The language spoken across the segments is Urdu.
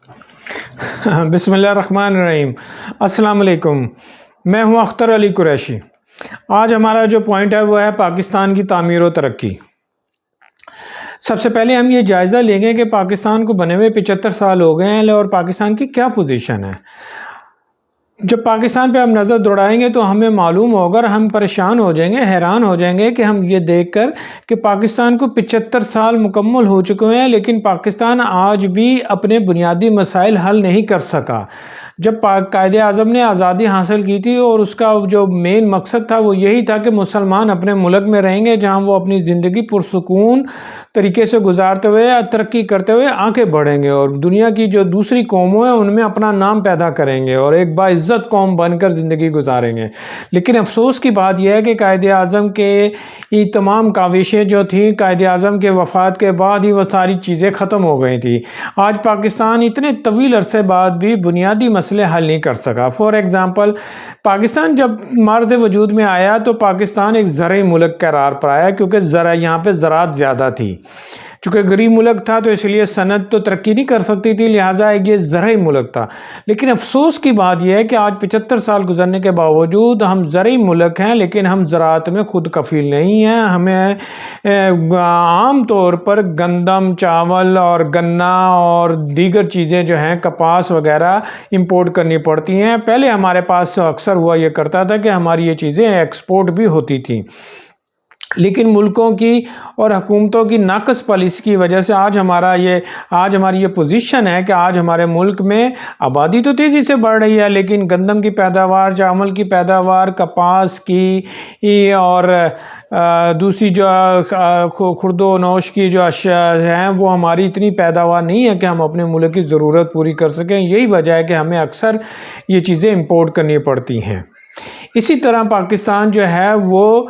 بسم اللہ الرحمن الرحیم۔ السلام علیکم، میں ہوں اختر علی قریشی۔ آج ہمارا جو پوائنٹ ہے وہ ہے پاکستان کی تعمیر و ترقی۔ سب سے پہلے ہم یہ جائزہ لیں گے کہ پاکستان کو بنے ہوئے 75 سال ہو گئے ہیں اور پاکستان کی کیا پوزیشن ہے۔ جب پاکستان پہ ہم نظر دوڑائیں گے تو ہمیں معلوم ہوگا اور ہم پریشان ہو جائیں گے، حیران ہو جائیں گے کہ ہم یہ دیکھ کر کہ پاکستان کو 75 سال مکمل ہو چکے ہیں لیکن پاکستان آج بھی اپنے بنیادی مسائل حل نہیں کر سکا۔ جب قائد اعظم نے آزادی حاصل کی تھی اور اس کا جو مین مقصد تھا وہ یہی تھا کہ مسلمان اپنے ملک میں رہیں گے جہاں وہ اپنی زندگی پرسکون طریقے سے گزارتے ہوئے ترقی کرتے ہوئے آگے بڑھیں گے اور دنیا کی جو دوسری قوموں ہیں ان میں اپنا نام پیدا کریں گے اور ایک باعزت قوم بن کر زندگی گزاریں گے۔ لیکن افسوس کی بات یہ ہے کہ قائد اعظم کے یہ تمام کاوشیں جو تھیں قائد اعظم کے وفات کے بعد ہی وہ ساری چیزیں ختم ہو گئی تھی۔ آج پاکستان اتنے طویل عرصے بعد بھی بنیادی مسئلے حل نہیں کر سکا۔ فور ایگزامپل، پاکستان جب مارز وجود میں آیا تو پاکستان ایک زرعی ملک قرار پر آیا کیونکہ یہاں پہ زراعت زیادہ تھی۔ چونکہ غریب ملک تھا تو اس لیے صنعت تو ترقی نہیں کر سکتی تھی، لہٰذا یہ زرعی ملک تھا۔ لیکن افسوس کی بات یہ ہے کہ آج 75 سال گزرنے کے باوجود ہم زرعی ملک ہیں لیکن ہم زراعت میں خود کفیل نہیں ہیں۔ ہمیں عام طور پر گندم، چاول اور گنا اور دیگر چیزیں جو ہیں کپاس وغیرہ امپورٹ کرنی پڑتی ہیں۔ پہلے ہمارے پاس اکثر ہوا یہ کرتا تھا کہ ہماری یہ چیزیں ایکسپورٹ بھی ہوتی تھیں، لیکن ملکوں کی اور حکومتوں کی ناقص پالیسی کی وجہ سے آج ہماری یہ پوزیشن ہے کہ آج ہمارے ملک میں آبادی تو تیزی سے بڑھ رہی ہے لیکن گندم کی پیداوار، چاول کی پیداوار، کپاس کی اور دوسری جو خرد و نوش کی جو اشیاء ہیں وہ ہماری اتنی پیداوار نہیں ہے کہ ہم اپنے ملک کی ضرورت پوری کر سکیں۔ یہی وجہ ہے کہ ہمیں اکثر یہ چیزیں امپورٹ کرنی پڑتی ہیں۔ اسی طرح پاکستان جو ہے وہ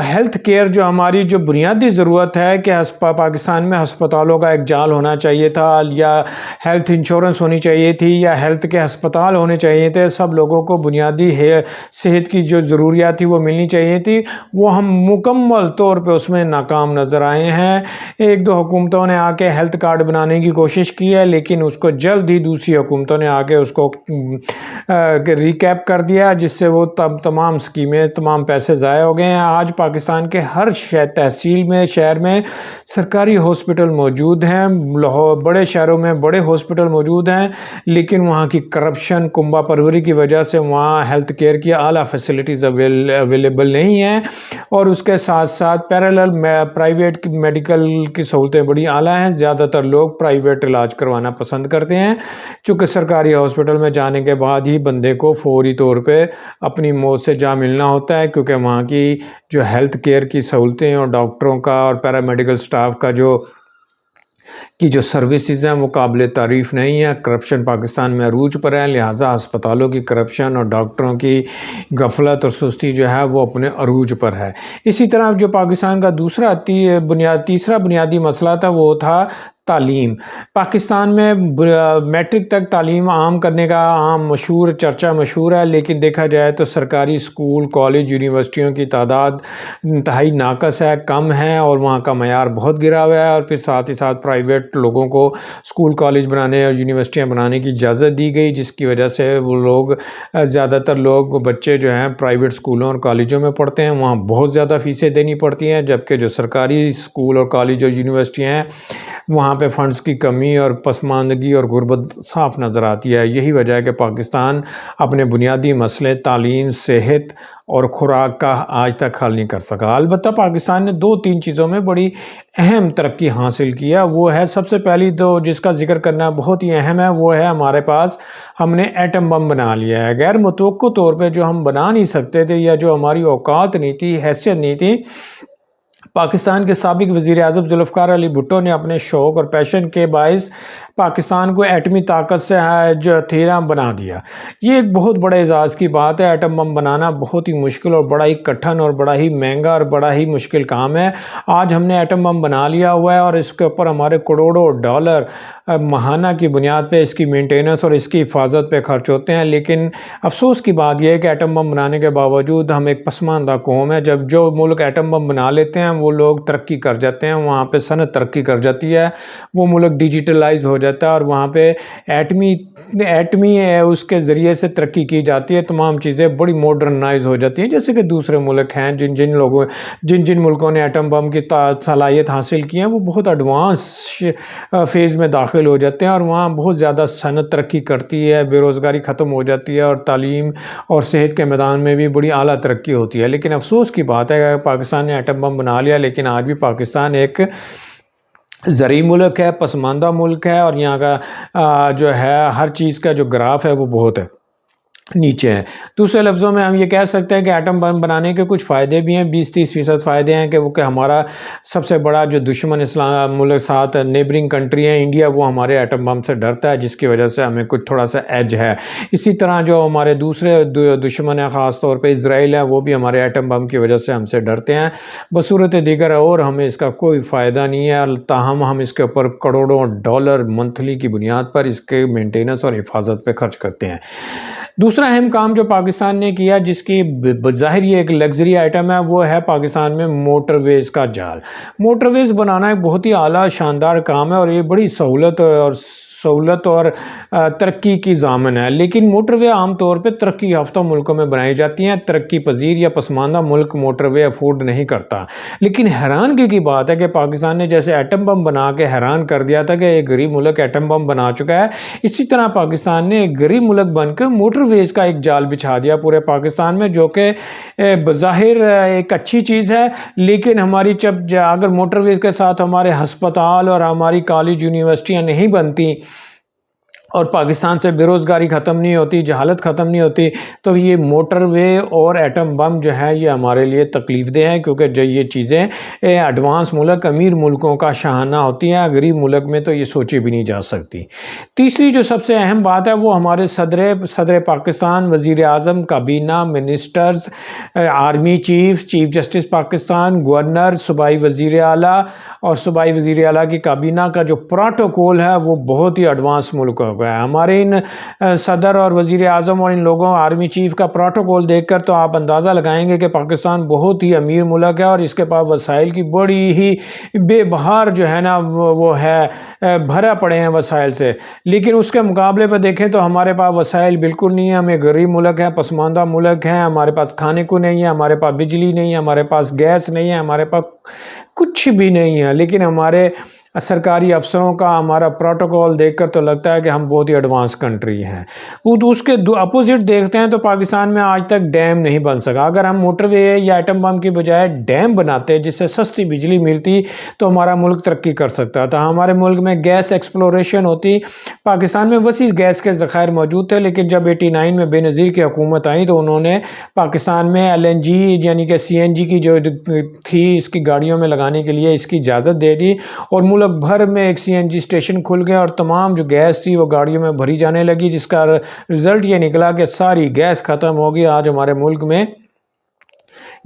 ہیلتھ کیئر جو ہماری جو بنیادی ضرورت ہے کہ پاکستان میں ہسپتالوں کا ایک جال ہونا چاہیے تھا یا ہیلتھ انشورنس ہونی چاہیے تھی یا ہیلتھ کے ہسپتال ہونے چاہیے تھے، سب لوگوں کو بنیادی صحت کی جو ضروریات تھی وہ ملنی چاہیے تھی، وہ ہم مکمل طور پہ اس میں ناکام نظر آئے ہیں۔ ایک دو حکومتوں نے آ کے ہیلتھ کارڈ بنانے کی کوشش کی ہے لیکن اس کو جلد ہی دوسری حکومتوں نے آ کے اس کو ریکیپ کر دیا جس سے وہ تمام اسکیمیں، تمام پیسے ضائع ہو گئے ہیں۔ آج پاکستان کے ہر تحصیل میں، شہر میں سرکاری ہاسپٹل موجود ہیں، بڑے شہروں میں بڑے ہاسپٹل موجود ہیں لیکن وہاں کی کرپشن، کنبہ پروری کی وجہ سے وہاں ہیلتھ کیئر کی اعلیٰ فیسلٹیز اویلیبل نہیں ہیں اور اس کے ساتھ ساتھ پیرالل پرائیویٹ میڈیکل کی سہولتیں بڑی اعلیٰ ہیں۔ زیادہ تر لوگ پرائیویٹ علاج کروانا پسند کرتے ہیں چونکہ سرکاری ہاسپٹل میں جانے کے بعد ہی بندے کو فوری طور پہ اپنی موت سے جا ملنا ہوتا ہے کیونکہ وہاں کی جو ہیلتھ کیئر کی سہولتیں اور ڈاکٹروں کا اور پیرامیڈیکل سٹاف کا جو سروسز ہیں وہ قابل تعریف نہیں ہے۔ کرپشن پاکستان میں عروج پر ہے، لہٰذا ہسپتالوں کی کرپشن اور ڈاکٹروں کی غفلت اور سستی جو ہے وہ اپنے عروج پر ہے۔ اسی طرح جو پاکستان کا تیسرا بنیادی مسئلہ تھا وہ تھا تعلیم۔ پاکستان میں میٹرک تک تعلیم عام کرنے کا چرچا مشہور ہے لیکن دیکھا جائے تو سرکاری اسکول، کالج، یونیورسٹیوں کی تعداد انتہائی ناقص ہے، کم ہے اور وہاں کا معیار بہت گرا ہوا ہے اور پھر ساتھ ہی ساتھ پرائیویٹ لوگوں کو اسکول، کالج بنانے اور یونیورسٹیاں بنانے کی اجازت دی گئی جس کی وجہ سے زیادہ تر بچے جو ہیں پرائیویٹ اسکولوں اور کالجوں میں پڑھتے ہیں، وہاں بہت زیادہ فیسیں دینی پڑتی ہیں، جبکہ جو سرکاری اسکول اور کالج اور یونیورسٹیاں ہیں وہاں پہ فنڈز کی کمی اور پسماندگی اور غربت صاف نظر آتی ہے۔ یہی وجہ ہے کہ پاکستان اپنے بنیادی مسئلے تعلیم، صحت اور خوراک کا آج تک حل نہیں کر سکا۔ البتہ پاکستان نے 2-3 چیزوں میں بڑی اہم ترقی حاصل کیا، وہ ہے سب سے پہلی تو جس کا ذکر کرنا بہت ہی اہم ہے وہ ہے ہم نے ایٹم بم بنا لیا ہے۔ غیر متوقع طور پہ جو ہم بنا نہیں سکتے تھے یا جو ہماری اوقات نہیں تھی، حیثیت نہیں تھی، پاکستان کے سابق وزیر اعظم ذوالفقار علی بھٹو نے اپنے شوق اور پیشن کے باعث پاکستان کو ایٹمی طاقت سے جو ہتھیرا بنا دیا۔ یہ ایک بہت بڑے اعزاز کی بات ہے۔ ایٹم بم بنانا بہت ہی مشکل اور بڑا ہی کٹھن اور بڑا ہی مہنگا اور بڑا ہی مشکل کام ہے۔ آج ہم نے ایٹم بم بنا لیا ہوا ہے اور اس کے اوپر ہمارے کروڑوں ڈالر ماہانہ کی بنیاد پہ اس کی مینٹیننس اور اس کی حفاظت پہ خرچ ہوتے ہیں، لیکن افسوس کی بات یہ ہے کہ ایٹم بم بنانے کے باوجود ہم ایک پسماندہ قوم ہے۔ جب جو ملک ایٹم بم بنا لیتے ہیں وہ لوگ ترقی کر جاتے ہیں، وہاں پہ صنعت ترقی کر جاتی ہے، وہ ملک ڈیجیٹلائز ہو جاتا ہے اور وہاں پہ ایٹمی اس کے ذریعے سے ترقی کی جاتی ہے، تمام چیزیں بڑی ماڈرنائز ہو جاتی ہیں، جیسے کہ دوسرے ملک ہیں جن ملکوں نے ایٹم بم کی صلاحیت حاصل کی ہے وہ بہت ایڈوانس فیز میں داخل ہو جاتے ہیں اور وہاں بہت زیادہ صنعت ترقی کرتی ہے، بے روزگاری ختم ہو جاتی ہے اور تعلیم اور صحت کے میدان میں بھی بڑی اعلیٰ ترقی ہوتی ہے۔ لیکن افسوس کی بات ہے کہ پاکستان نے ایٹم بم بنا لیا، لیکن آج بھی پاکستان ایک زرعی ملک ہے، پسماندہ ملک ہے اور یہاں کا جو ہے ہر چیز کا جو گراف ہے وہ بہت نیچے ہے۔ دوسرے لفظوں میں ہم یہ کہہ سکتے ہیں کہ ایٹم بم بنانے کے کچھ فائدے بھی ہیں، 20-30% فائدے ہیں کہ ہمارا سب سے بڑا جو دشمن اسلام ملک ساتھ نیبرنگ کنٹری ہے انڈیا، وہ ہمارے ایٹم بم سے ڈرتا ہے، جس کی وجہ سے ہمیں کچھ تھوڑا سا ایج ہے۔ اسی طرح جو ہمارے دوسرے دشمن ہیں، خاص طور پہ اسرائیل ہے، وہ بھی ہمارے ایٹم بم کی وجہ سے ہم سے ڈرتے ہیں۔ بصورت دیگر اور ہمیں اس کا کوئی فائدہ نہیں ہے، تاہم ہم اس کے اوپر کروڑوں ڈالر منتھلی کی بنیاد پر اس کے مینٹیننس اور حفاظت پہ خرچ کرتے ہیں۔ دوسرا اہم کام جو پاکستان نے کیا، جس کی بظاہر یہ ایک لگژری آئٹم ہے، وہ ہے پاکستان میں موٹر ویز کا جال۔ موٹر ویز بنانا ایک بہت ہی اعلیٰ شاندار کام ہے اور یہ بڑی سہولت اور ترقی کی ضامن ہے، لیکن موٹر وے عام طور پہ ترقی یافتہ ملکوں میں بنائی جاتی ہیں، ترقی پذیر یا پسماندہ ملک موٹر وے افورڈ نہیں کرتا۔ لیکن حیرانگی کی بات ہے کہ پاکستان نے جیسے ایٹم بم بنا کے حیران کر دیا تھا کہ ایک غریب ملک ایٹم بم بنا چکا ہے، اسی طرح پاکستان نے ایک غریب ملک بن کے موٹر ویز کا ایک جال بچھا دیا پورے پاکستان میں، جو کہ بظاہر ایک اچھی چیز ہے، لیکن ہماری اگر موٹر ویز کے ساتھ ہمارے ہسپتال اور ہماری کالج یونیورسٹیاں نہیں بنتی اور پاکستان سے بے روزگاری ختم نہیں ہوتی، جہالت ختم نہیں ہوتی، تو یہ موٹر وے اور ایٹم بم جو ہے یہ ہمارے لیے تکلیف دہ ہیں، کیونکہ جو یہ چیزیں ایڈوانس ملک، امیر ملکوں کا شاہانہ ہوتی ہیں، غریب ملک میں تو یہ سوچی بھی نہیں جا سکتی۔ تیسری جو سب سے اہم بات ہے وہ ہمارے صدر پاکستان، وزیر اعظم، کابینہ، ministers, army chief justice Pakistan, governor, صوبائی وزیر اعلیٰ اور صوبائی وزیر اعلیٰ کی کابینہ کا جو پروٹوکول ہے وہ بہت ہی ایڈوانس ملک ہو گیا ہے۔ ہمارے ان صدر اور وزیر اعظم اور ان لوگوں آرمی چیف کا پروٹوکول دیکھ کر تو آپ اندازہ لگائیں گے کہ پاکستان بہت ہی امیر ملک ہے اور اس کے پاس وسائل کی بڑی ہی بے بہار جو ہے نا وہ ہے، بھرا پڑے ہیں وسائل سے، لیکن اس کے مقابلے پہ دیکھیں تو ہمارے پاس وسائل بالکل نہیں ہیں، ہم ایک غریب ملک ہے، پسماندہ ملک ہے، ہمارے پاس کھانے کو نہیں ہے، ہمارے پاس بجلی نہیں ہے، ہمارے پاس گیس نہیں ہے، ہمارے پاس کچھ بھی نہیں ہے، لیکن ہمارے سرکاری افسروں کا ہمارا پروٹوکول دیکھ کر تو لگتا ہے کہ ہم بہت ہی ایڈوانس کنٹری ہیں۔ اس کے اپوزٹ دیکھتے ہیں تو پاکستان میں آج تک ڈیم نہیں بن سکا۔ اگر ہم موٹر وے یا ایٹم بم کی بجائے ڈیم بناتے جس سے سستی بجلی ملتی تو ہمارا ملک ترقی کر سکتا تھا۔ ہمارے ملک میں گیس ایکسپلوریشن ہوتی، پاکستان میں وسیع گیس کے ذخائر موجود تھے، لیکن جب 89 میں بے نظیر کی حکومت آئی تو انہوں نے پاکستان میں LNG یعنی کہ CNG کی جو تھی اس کی گاڑیوں میں لگانے کے لیے اس کی اجازت دے دی اور ملک بھر میں ایک CNG اسٹیشن کھل گئے اور تمام جو گیس تھی وہ گاڑیوں میں بھری جانے لگی، جس کا رزلٹ یہ نکلا کہ ساری گیس ختم ہوگی۔ آج ہمارے ملک میں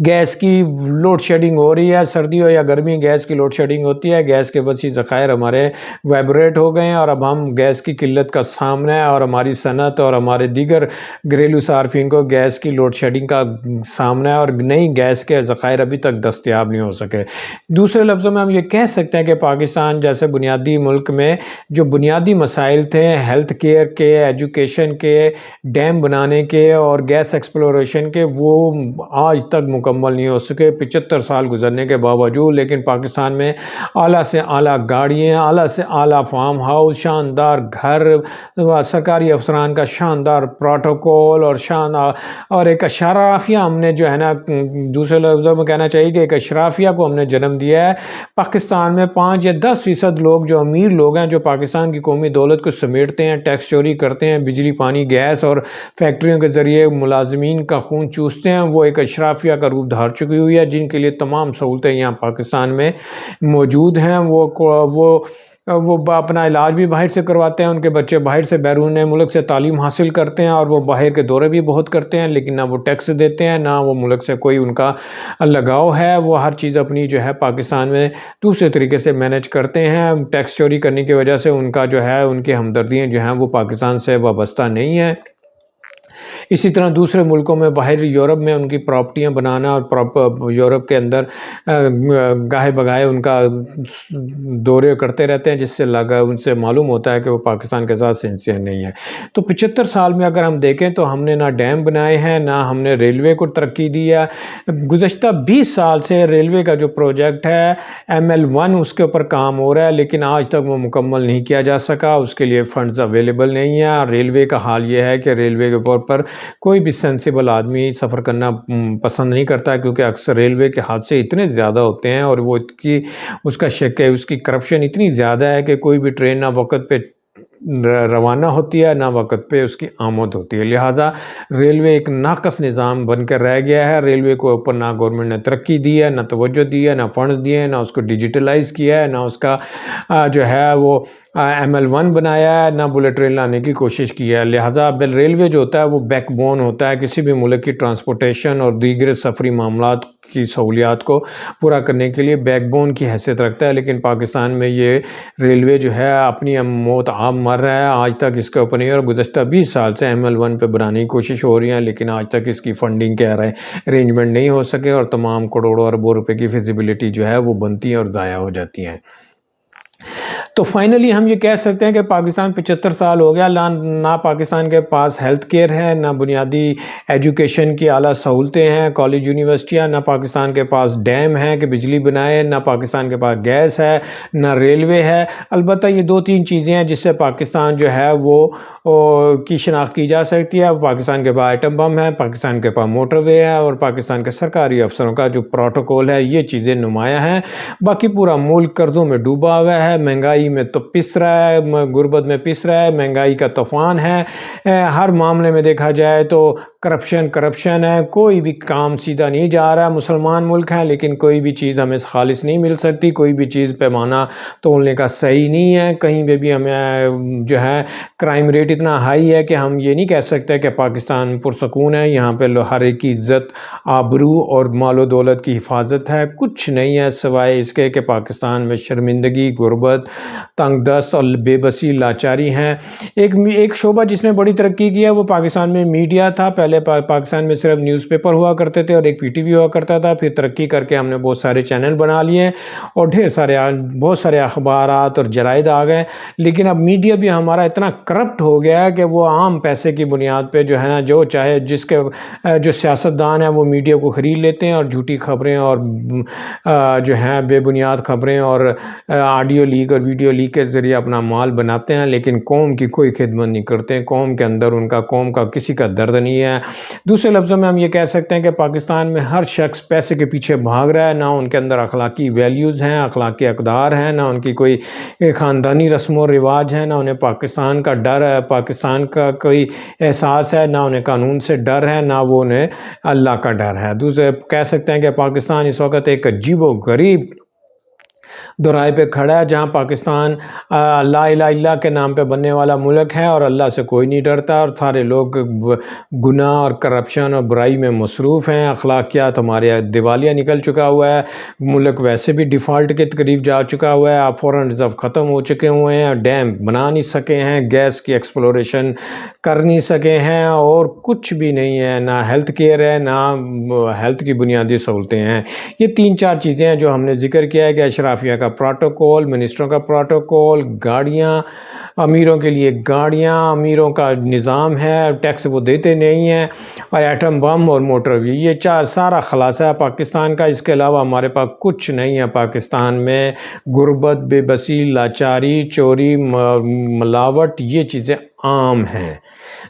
گیس کی لوڈ شیڈنگ ہو رہی ہے، سردی ہو یا گرمی گیس کی لوڈ شیڈنگ ہوتی ہے، گیس کے وسیع ذخائر ہمارے وائبریٹ ہو گئے ہیں اور اب ہم گیس کی قلت کا سامنا ہے اور ہماری صنعت اور ہمارے دیگر گھریلو صارفین کو گیس کی لوڈ شیڈنگ کا سامنا ہے اور نئی گیس کے ذخائر ابھی تک دستیاب نہیں ہو سکے۔ دوسرے لفظوں میں ہم یہ کہہ سکتے ہیں کہ پاکستان جیسے بنیادی ملک میں جو بنیادی مسائل تھے، ہیلتھ کیئر کے، ایجوکیشن کے، ڈیم بنانے کے اور گیس ایکسپلوریشن کے، وہ آج تک مکمل نہیں ہو سکے 75 سال گزرنے کے باوجود۔ لیکن پاکستان میں اعلیٰ سے اعلیٰ گاڑیاں، اعلیٰ سے اعلیٰ فارم ہاؤس، شاندار گھر، سرکاری افسران کا شاندار پروٹوکول اور ایک اشرافیہ ہم نے جو ہے نا، دوسرے لفظوں میں کہنا چاہیے کہ ایک اشرافیہ کو ہم نے جنم دیا ہے۔ پاکستان میں 5 یا 10% لوگ جو امیر لوگ ہیں جو پاکستان کی قومی دولت کو سمیٹتے ہیں، ٹیکس چوری کرتے ہیں، بجلی، پانی، گیس اور فیکٹریوں کے ذریعے ملازمین کا خون چوستے ہیں، وہ ایک اشرافیہ کا روپ دھار چکی ہوئی ہے، جن کے لیے تمام سہولتیں یہاں پاکستان میں موجود ہیں۔ وہ اپنا علاج بھی باہر سے کرواتے ہیں، ان کے بچے باہر سے بیرون ملک سے تعلیم حاصل کرتے ہیں اور وہ باہر کے دورے بھی بہت کرتے ہیں، لیکن نہ وہ ٹیکس دیتے ہیں، نہ وہ ملک سے کوئی ان کا لگاؤ ہے۔ وہ ہر چیز اپنی جو ہے پاکستان میں دوسرے طریقے سے مینج کرتے ہیں۔ ٹیکس چوری کرنے کی وجہ سے ان کا جو ہے، ان کی ہمدردیاں جو ہیں وہ پاکستان سے وابستہ نہیں ہیں۔ اسی طرح دوسرے ملکوں میں باہر یورپ میں ان کی پراپرٹیاں بنانا اور یورپ کے اندر گاہے بگاہے ان کا دورے کرتے رہتے ہیں، جس سے ان سے معلوم ہوتا ہے کہ وہ پاکستان کے ساتھ سنسیئر نہیں ہے۔ تو 75 سال میں اگر ہم دیکھیں تو ہم نے نہ ڈیم بنائے ہیں، نہ ہم نے ریلوے کو ترقی دی ہے۔ گزشتہ 20 سال سے ریلوے کا جو پروجیکٹ ہے ML1 اس کے اوپر کام ہو رہا ہے، لیکن آج تک وہ مکمل نہیں کیا جا سکا، اس کے لیے فنڈز اویلیبل نہیں ہیں۔ ریلوے کا حال یہ ہے کہ ریلوے کے اوپر کوئی بھی سینسیبل آدمی سفر کرنا پسند نہیں کرتا، کیونکہ اکثر ریلوے کے حادثے اتنے زیادہ ہوتے ہیں اور وہ اس کا شک ہے، اس کی کرپشن اتنی زیادہ ہے کہ کوئی بھی ٹرین نہ وقت پہ روانہ ہوتی ہے، نہ وقت پہ اس کی آمد ہوتی ہے۔ لہٰذا ریلوے ایک ناقص نظام بن کر رہ گیا ہے۔ ریلوے کو اوپر نہ گورنمنٹ نے ترقی دی ہے، نہ توجہ دی ہے، نہ فنڈز دیے ہیں، نہ اس کو ڈیجیٹلائز کیا ہے، نہ اس کا جو ہے وہ ML1 بنایا ہے، نہ بلٹ ٹرین لانے کی کوشش کی ہے۔ لہٰذا ریلوے جو ہوتا ہے وہ بیک بون ہوتا ہے کسی بھی ملک کی ٹرانسپورٹیشن اور دیگر سفری معاملات کی سہولیات کو پورا کرنے کے لیے بیک بون کی حیثیت رکھتا ہے، لیکن پاکستان میں یہ ریلوے جو ہے اپنی موت آپ مر رہا ہے، آج تک اس کے اوپر نہیں، اور گزشتہ 20 سال سے ML1 پہ بنانے کی کوشش ہو رہی ہے، لیکن آج تک اس کی فنڈنگ کے ارینجمنٹ نہیں ہو سکے اور تمام کروڑوں اربوں روپے کی فیزیبلٹی جو ہے وہ بنتی ہے اور ضائع ہو جاتی ہیں۔ تو فائنلی ہم یہ کہہ سکتے ہیں کہ پاکستان 75 سال ہو گیا، نہ پاکستان کے پاس ہیلتھ کیئر ہے، نہ بنیادی ایجوکیشن کی اعلیٰ سہولتیں ہیں، کالج یونیورسٹیاں، نہ پاکستان کے پاس ڈیم ہے کہ بجلی بنائے، نہ پاکستان کے پاس گیس ہے، نہ ریلوے ہے۔ البتہ یہ 2-3 چیزیں ہیں جس سے پاکستان جو ہے وہ کی شناخت کی جا سکتی ہے۔ پاکستان کے پاس ایٹم بم ہے، پاکستان کے پاس موٹر وے ہے، اور پاکستان کے سرکاری افسروں کا جو پروٹوکول ہے، یہ چیزیں نمایاں ہیں۔ باقی پورا ملک قرضوں میں ڈوبا ہوا ہے، مہنگائی میں تو پس رہا ہے، غربت میں پس رہا ہے، مہنگائی کا طوفان ہے، ہر معاملے میں دیکھا جائے تو کرپشن ہے، کوئی بھی کام سیدھا نہیں جا رہا۔ مسلمان ملک ہیں لیکن کوئی بھی چیز ہمیں خالص نہیں مل سکتی، کوئی بھی چیز پیمانہ تولنے کا صحیح نہیں ہے، کہیں پہ بھی ہمیں جو ہے کرائم ریٹ اتنا ہائی ہے کہ ہم یہ نہیں کہہ سکتے کہ پاکستان پرسکون ہے، یہاں پہ ہر ایک کی عزت، آبرو اور مال و دولت کی حفاظت ہے۔ کچھ نہیں ہے سوائے اس کے کہ پاکستان میں شرمندگی، غربت، تنگ دست اور بے بسی، لاچاری ہیں۔ ایک شعبہ جس نے بڑی ترقی کی ہے وہ پاکستان میں میڈیا تھا۔ پہلے پاکستان میں صرف نیوز پیپر ہوا کرتے تھے اور ایک PTV ہوا کرتا تھا، پھر ترقی کر کے ہم نے بہت سارے چینل بنا لیے اور بہت سارے اخبارات اور جرائد آ گئے، لیکن اب میڈیا بھی ہمارا اتنا کرپٹ ہو گیا ہے کہ وہ عام پیسے کی بنیاد پہ جو ہے نا، جو چاہے جو سیاستدان ہیں وہ میڈیا کو خرید لیتے ہیں اور جھوٹی خبریں اور جو ہیں بے بنیاد خبریں اور آڈیو لیک اور ویڈیو لیک کے ذریعے اپنا مال بناتے ہیں، لیکن قوم کی کوئی خدمت نہیں کرتے۔ قوم کے اندر قوم کا کسی کا درد نہیں ہے۔ دوسرے لفظوں میں ہم یہ کہہ سکتے ہیں کہ پاکستان میں ہر شخص پیسے کے پیچھے بھاگ رہا ہے، نہ ان کے اندر اخلاقی ویلیوز ہیں، اخلاقی اقدار ہیں، نہ ان کی کوئی خاندانی رسم و رواج ہے، نہ انہیں پاکستان کا ڈر ہے، پاکستان کا کوئی احساس ہے، نہ انہیں قانون سے ڈر ہے، نہ وہ انہیں اللہ کا ڈر ہے۔ دوسرے کہہ سکتے ہیں کہ پاکستان اس وقت ایک عجیب و غریب دورائے پہ کھڑا ہے، جہاں پاکستان لا الہ الا کے نام پہ بننے والا ملک ہے اور اللہ سے کوئی نہیں ڈرتا، اور سارے لوگ گناہ اور کرپشن اور برائی میں مصروف ہیں، اخلاقیات ہمارے دیوالیہ نکل چکا ہوا ہے، ملک ویسے بھی ڈیفالٹ کے قریب جا چکا ہوا ہے، آپ فورن ریزرو ختم ہو چکے ہوئے ہیں، ڈیم بنا نہیں سکے ہیں، گیس کی ایکسپلوریشن کر نہیں سکے ہیں، اور کچھ بھی نہیں ہے، نہ ہیلتھ کیئر ہے، نہ ہیلتھ کی بنیادی سہولتیں ہیں۔ یہ 3-4 چیزیں ہیں جو ہم نے ذکر کیا ہے کہ اشرافیہ کا پروٹوکول، منسٹروں کا پروٹوکول، گاڑیاں، امیروں کے لیے گاڑیاں، امیروں کا نظام ہے، ٹیکس وہ دیتے نہیں ہیں، اور ایٹم بم اور موٹر وے، یہ سارا خلاصہ ہے پاکستان کا۔ اس کے علاوہ ہمارے پاس کچھ نہیں ہے پاکستان میں۔ غربت، بے بسی، لاچاری، چوری، ملاوٹ، یہ چیزیں عام ہیں۔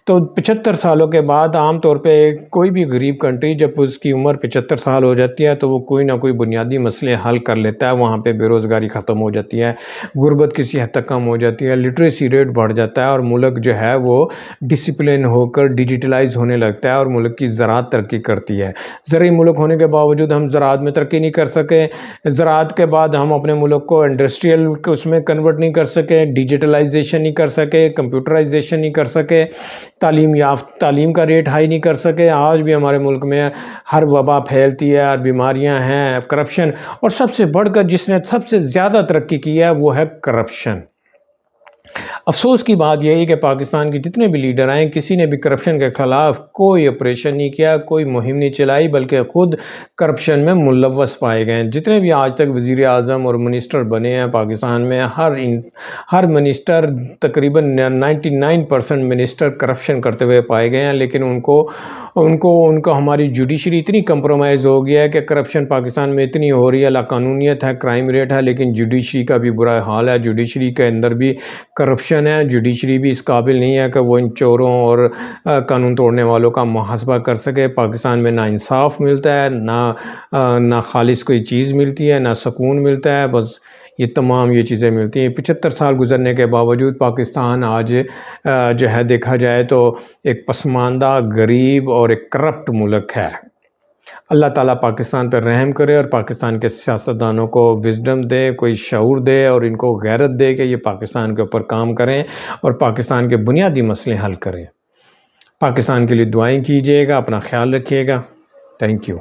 تو 75 سالوں کے بعد عام طور پہ کوئی بھی غریب کنٹری جب اس کی عمر 75 سال ہو جاتی ہے تو وہ کوئی نہ کوئی بنیادی مسئلے حل کر لیتا ہے، وہاں پہ بے روزگاری ختم ہو جاتی ہے، غربت کسی حد تک کم ہو جاتی ہے، لٹریسی ریٹ بڑھ جاتا ہے، اور ملک جو ہے وہ ڈسپلن ہو کر ڈیجیٹلائز ہونے لگتا ہے، اور ملک کی زراعت ترقی کرتی ہے۔ زرعی ملک ہونے کے باوجود ہم زراعت میں ترقی نہیں کر سکے، زراعت کے بعد ہم اپنے ملک کو انڈسٹریل اس میں کنورٹ نہیں کر سکے، ڈیجیٹلائزیشن نہیں کر سکے، کمپیوٹرائزیشن نہیں کر سکے، تعلیم کا ریٹ ہائی نہیں کر سکے۔ آج بھی ہمارے ملک میں ہر وبا پھیلتی ہے، بیماریاں ہیں، کرپشن، اور سب سے بڑھ کر جس نے سب سے زیادہ ترقی کی ہے وہ ہے کرپشن۔ افسوس کی بات یہ ہے کہ پاکستان کے جتنے بھی لیڈر آئے کسی نے بھی کرپشن کے خلاف کوئی آپریشن نہیں کیا، کوئی مہم نہیں چلائی، بلکہ خود کرپشن میں ملوث پائے گئے ہیں۔ جتنے بھی آج تک وزیر اعظم اور منسٹر بنے ہیں پاکستان میں، ہر منسٹر تقریباً 99% منسٹر کرپشن کرتے ہوئے پائے گئے ہیں، لیکن ان کو ہماری جوڈیشری اتنی کمپرومائز ہو گیا ہے کہ کرپشن پاکستان میں اتنی ہو رہی ہے، لاقانونیت ہے، کرائم ریٹ ہے، لیکن جوڈیشری کا بھی برا حال ہے، جوڈیشری کے اندر بھی کرپشن ہے، جوڈیشری بھی اس قابل نہیں ہے کہ وہ ان چوروں اور قانون توڑنے والوں کا محاسبہ کر سکے۔ پاکستان میں نہ انصاف ملتا ہے، نہ خالص کوئی چیز ملتی ہے، نہ سکون ملتا ہے، بس یہ تمام یہ چیزیں ملتی ہیں۔ 75 سال گزرنے کے باوجود پاکستان آج جو ہے دیکھا جائے تو ایک پسماندہ، غریب اور ایک کرپٹ ملک ہے۔ اللہ تعالیٰ پاکستان پر رحم کرے اور پاکستان کے سیاستدانوں کو وزڈم دے، کوئی شعور دے اور ان کو غیرت دے کہ یہ پاکستان کے اوپر کام کریں اور پاکستان کے بنیادی مسئلے حل کریں۔ پاکستان کے لیے دعائیں کیجیے گا، اپنا خیال رکھیے گا۔ Thank you.